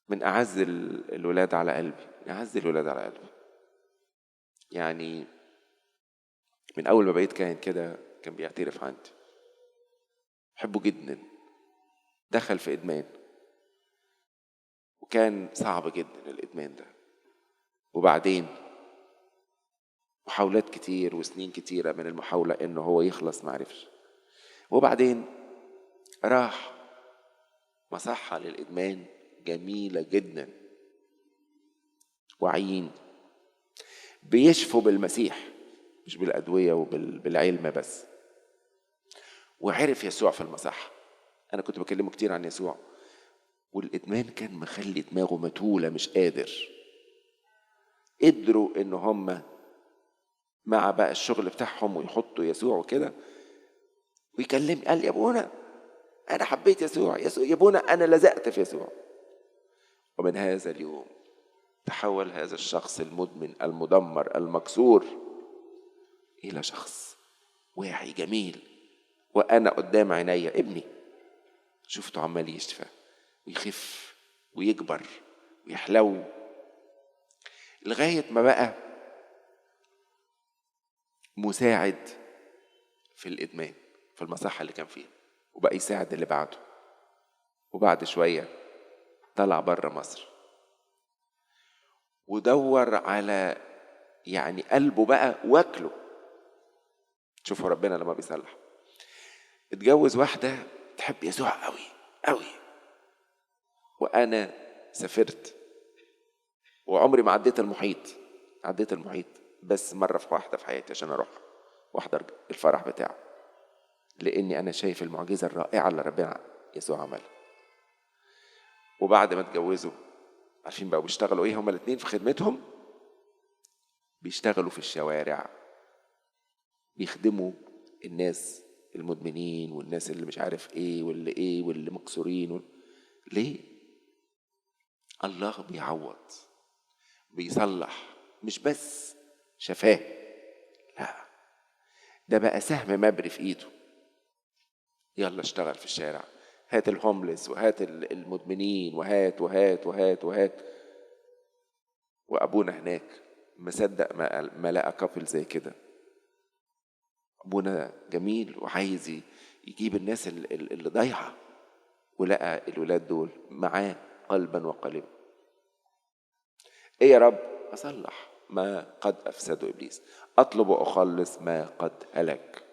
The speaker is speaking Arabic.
من أعز الولاد على قلبي، من أعز الولاد على قلبي. يعني من أول ما بقيت كاهن كده كان بيعترف عندي، بحبه جدا. دخل في إدمان، وكان صعب جدا الإدمان ده. وبعدين محاولات كتير وسنين كتيرة من المحاولة إنه هو يخلص، معرفش. وبعدين راح مصحة للإدمان جميلة جدا، واعيين، بيشفوا بالمسيح مش بالأدوية وبالعلم بس. وعرف يسوع في المصحة. أنا كنت بكلمه كتير عن يسوع، والإدمان كان مخلي دماغه متولة، مش قادر. قدروا إن هم مع بقى الشغل بتاعهم ويحطوا يسوع وكده، ويكلم قال يا ابونا أنا حبيت يسوع، يسوع يا ابونا أنا لزقت في يسوع. ومن هذا اليوم تحول هذا الشخص المدمن المدمر المكسور إلى شخص واعي جميل. وأنا قدام عيني ابني شفته عمال يشفى ويخف ويكبر ويحلو، لغاية ما بقى مساعد في الإدمان في المصحة اللي كان فيها، وبقى يساعد اللي بعده. وبعد شوية طلع بره مصر ودور على يعني قلبه بقى واكله. شوفوا ربنا لما بيصلح. اتجوز واحدة تحب يسوع قوي قوي، وأنا سافرت وعمري ما عديت المحيط. عديت المحيط بس مرة في واحدة في حياتي عشان أروح واحضر الفرح بتاعه، لأني أنا شايف المعجزة الرائعة اللي ربنا يسوع عملها. وبعد ما اتجوزوا عارفين بقى بيشتغلوا ايه هما الاتنين في خدمتهم؟ بيشتغلوا في الشوارع، بيخدموا الناس المدمنين والناس اللي مش عارف ايه واللي مكسورين ليه؟ الله بيعوض، بيصلح، مش بس شفاه، لا ده بقى سهم مبري في ايده. يلا اشتغل في الشارع، هات الهوملس وهات المدمنين وهات وهات وهات وهات. وابونا هناك مصدق ما لقى كابل زي كده. ابونا جميل وعايز يجيب الناس اللي ضايعه، ولقى الولاد دول معاه قلبا وقالبا. ايه يا رب؟ اصلح ما قد افسده ابليس، اطلب واخلص ما قد هلك.